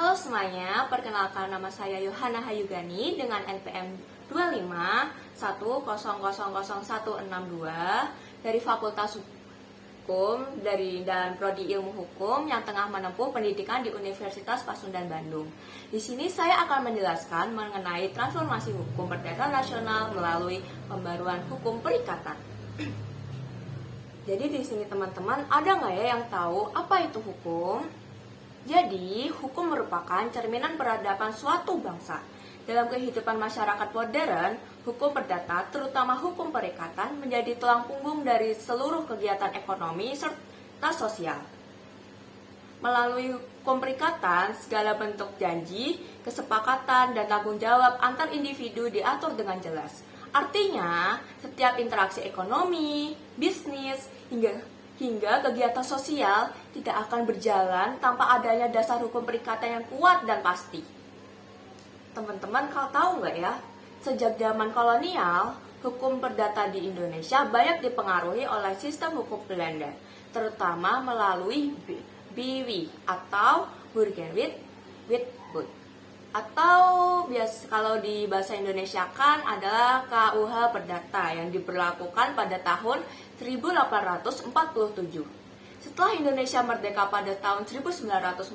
Halo semuanya, perkenalkan nama saya Yohana Hayugani dengan NPM 2510000162 dari Fakultas Hukum dan Prodi Ilmu Hukum yang tengah menempuh pendidikan di Universitas Pasundan Bandung. Di sini saya akan menjelaskan mengenai transformasi hukum perdata nasional melalui pembaruan hukum perikatan. Jadi di sini teman-teman, ada nggak ya yang tahu apa itu hukum? Jadi, hukum merupakan cerminan peradaban suatu bangsa. Dalam kehidupan masyarakat modern, hukum perdata, terutama hukum perikatan, menjadi tulang punggung dari seluruh kegiatan ekonomi serta sosial. Melalui hukum perikatan, segala bentuk janji, kesepakatan, dan tanggung jawab antar individu diatur dengan jelas. Artinya, setiap interaksi ekonomi, bisnis, hingga kegiatan sosial tidak akan berjalan tanpa adanya dasar hukum perikatan yang kuat dan pasti. Teman-teman, kalau tahu nggak ya, sejak zaman kolonial, hukum perdata di Indonesia banyak dipengaruhi oleh sistem hukum Belanda, terutama melalui BW atau Burgerwet Witbooi. Atau kalau di bahasa Indonesia kan adalah KUH Perdata yang diberlakukan pada tahun 1847. Setelah Indonesia merdeka pada tahun 1945,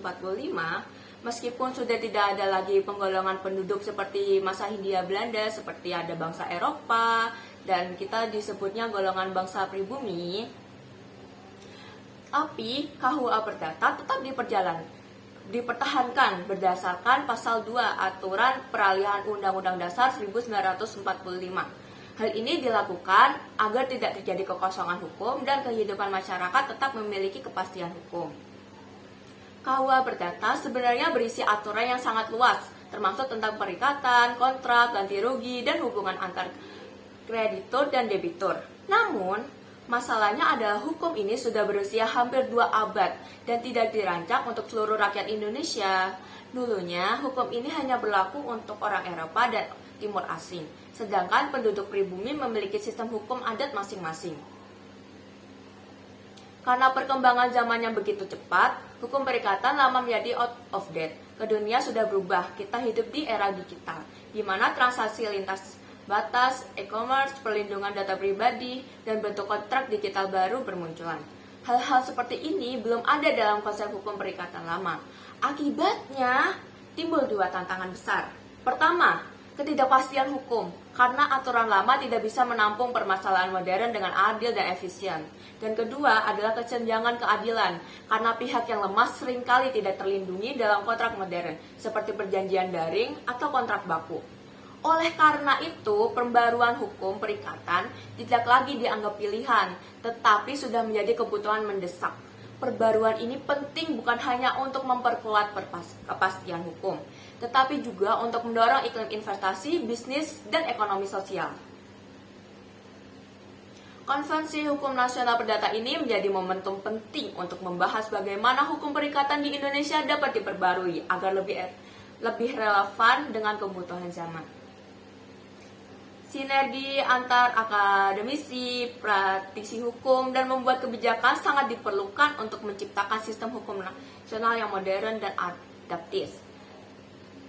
meskipun sudah tidak ada lagi penggolongan penduduk seperti masa Hindia Belanda, seperti ada bangsa Eropa, dan kita disebutnya golongan bangsa pribumi, tapi KUH Perdata tetap dipertahankan berdasarkan pasal 2 aturan peralihan Undang-Undang Dasar 1945. Hal ini dilakukan agar tidak terjadi kekosongan hukum dan kehidupan masyarakat tetap memiliki kepastian hukum. KUH Perdata sebenarnya berisi aturan yang sangat luas, termasuk tentang perikatan, kontrak, ganti rugi, dan hubungan antar kreditur dan debitur. Namun, masalahnya adalah hukum ini sudah berusia hampir 2 abad dan tidak dirancang untuk seluruh rakyat Indonesia. Dulunya, hukum ini hanya berlaku untuk orang Eropa dan Timur Asing, sedangkan penduduk pribumi memiliki sistem hukum adat masing-masing. Karena perkembangan zaman yang begitu cepat, hukum perikatan lama menjadi out of date. Dunia sudah berubah, kita hidup di era digital, di mana transaksi lintas batas, e-commerce, perlindungan data pribadi, dan bentuk kontrak digital baru bermunculan. Hal-hal seperti ini belum ada dalam konsep hukum perikatan lama. Akibatnya, timbul 2 tantangan besar. Pertama, ketidakpastian hukum, karena aturan lama tidak bisa menampung permasalahan modern dengan adil dan efisien. Dan kedua adalah kesenjangan keadilan, karena pihak yang lemah seringkali tidak terlindungi dalam kontrak modern, seperti perjanjian daring atau kontrak baku. Oleh karena itu, pembaruan hukum perikatan tidak lagi dianggap pilihan, tetapi sudah menjadi kebutuhan mendesak. Perbaruan ini penting bukan hanya untuk memperkuat kepastian hukum, tetapi juga untuk mendorong iklim investasi, bisnis, dan ekonomi sosial. Konvensi Hukum Nasional Perdata ini menjadi momentum penting untuk membahas bagaimana hukum perikatan di Indonesia dapat diperbarui agar lebih relevan dengan kebutuhan zaman. Sinergi antar akademisi, praktisi hukum, dan membuat kebijakan sangat diperlukan untuk menciptakan sistem hukum nasional yang modern dan adaptif.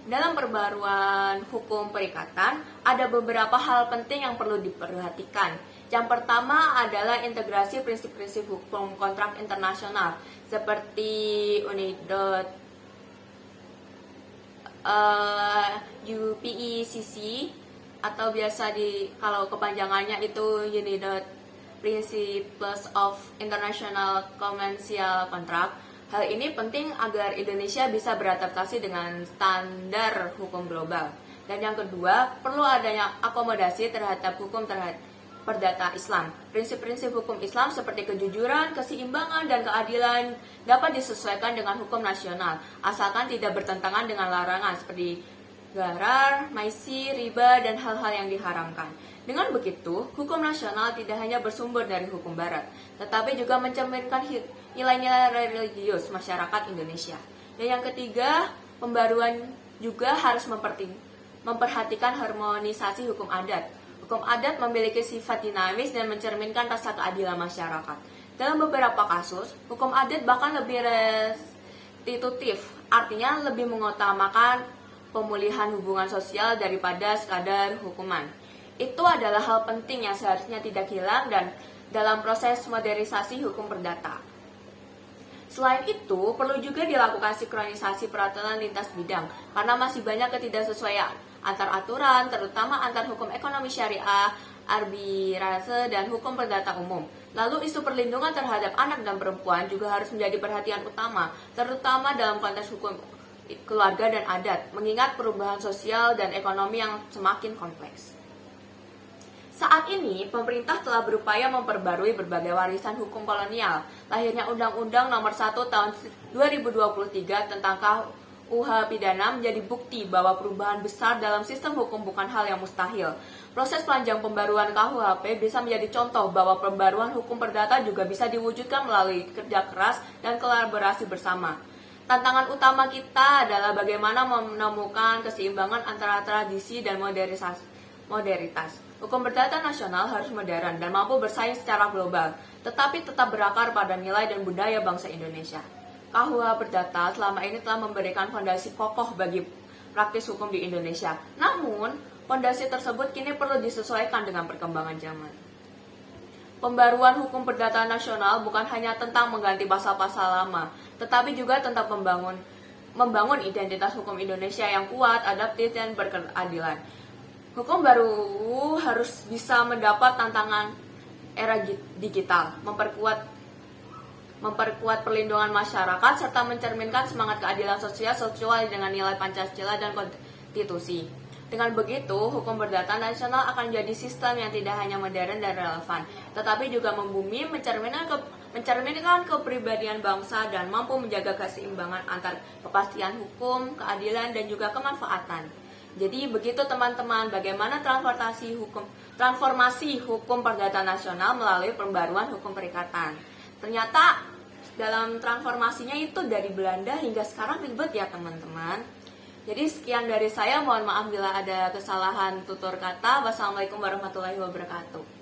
Dalam perbaruan hukum perikatan, ada beberapa hal penting yang perlu diperhatikan. Yang pertama adalah integrasi prinsip-prinsip hukum kontrak internasional, seperti UNIDOT, UPECC, atau biasa kalau kepanjangannya itu UNIDOT, Principles of International Commercial Contract. Hal ini penting agar Indonesia bisa beradaptasi dengan standar hukum global. Dan yang kedua, perlu adanya akomodasi terhadap hukum perdata Islam. Prinsip-prinsip hukum Islam seperti kejujuran, keseimbangan, dan keadilan dapat disesuaikan dengan hukum nasional, asalkan tidak bertentangan dengan larangan seperti gharar, maisi, riba, dan hal-hal yang diharamkan. Dengan begitu, hukum nasional tidak hanya bersumber dari hukum barat, tetapi juga mencerminkan nilai-nilai religius masyarakat Indonesia. Dan yang ketiga, pembaruan juga harus memperhatikan harmonisasi hukum adat. Hukum adat memiliki sifat dinamis dan mencerminkan rasa keadilan masyarakat. Dalam beberapa kasus, hukum adat bahkan lebih konstitutif, artinya lebih mengutamakan pemulihan hubungan sosial daripada sekadar hukuman. Itu adalah hal penting yang seharusnya tidak hilang dan dalam proses modernisasi hukum perdata. Selain itu, perlu juga dilakukan sinkronisasi peraturan lintas bidang karena masih banyak ketidaksesuaian antar aturan, terutama antar hukum ekonomi syariah, arbitrase, dan hukum perdata umum. Lalu isu perlindungan terhadap anak dan perempuan juga harus menjadi perhatian utama, terutama dalam konteks hukum keluarga dan adat, mengingat perubahan sosial dan ekonomi yang semakin kompleks. Saat ini, pemerintah telah berupaya memperbarui berbagai warisan hukum kolonial. Lahirnya Undang-Undang Nomor 1 Tahun 2023 tentang KUH Pidana menjadi bukti bahwa perubahan besar dalam sistem hukum bukan hal yang mustahil. Proses panjang pembaruan KUHP bisa menjadi contoh bahwa pembaruan hukum perdata juga bisa diwujudkan melalui kerja keras dan kolaborasi bersama. Tantangan utama kita adalah bagaimana menemukan keseimbangan antara tradisi dan modernitas. Hukum perdata nasional harus modern dan mampu bersaing secara global, tetapi tetap berakar pada nilai dan budaya bangsa Indonesia. KUH Perdata selama ini telah memberikan fondasi kokoh bagi praktis hukum di Indonesia. Namun, fondasi tersebut kini perlu disesuaikan dengan perkembangan zaman. Pembaruan hukum perdata nasional bukan hanya tentang mengganti pasal-pasal lama, tetapi juga tentang membangun identitas hukum Indonesia yang kuat, adaptif, dan berkeadilan. Hukum baru harus bisa mendapat tantangan era digital, memperkuat perlindungan masyarakat, serta mencerminkan semangat keadilan sosial sesuai dengan nilai Pancasila dan konstitusi. Dengan begitu, hukum perdata nasional akan jadi sistem yang tidak hanya modern dan relevan, tetapi juga membumi, mencerminkan kepribadian bangsa dan mampu menjaga keseimbangan antar kepastian hukum, keadilan, dan juga kemanfaatan. Jadi begitu teman-teman, bagaimana transformasi hukum perdata nasional melalui pembaruan hukum perikatan. Ternyata dalam transformasinya itu dari Belanda hingga sekarang ribet ya teman-teman. Jadi sekian dari saya, mohon maaf bila ada kesalahan tutur kata. Wassalamualaikum warahmatullahi wabarakatuh.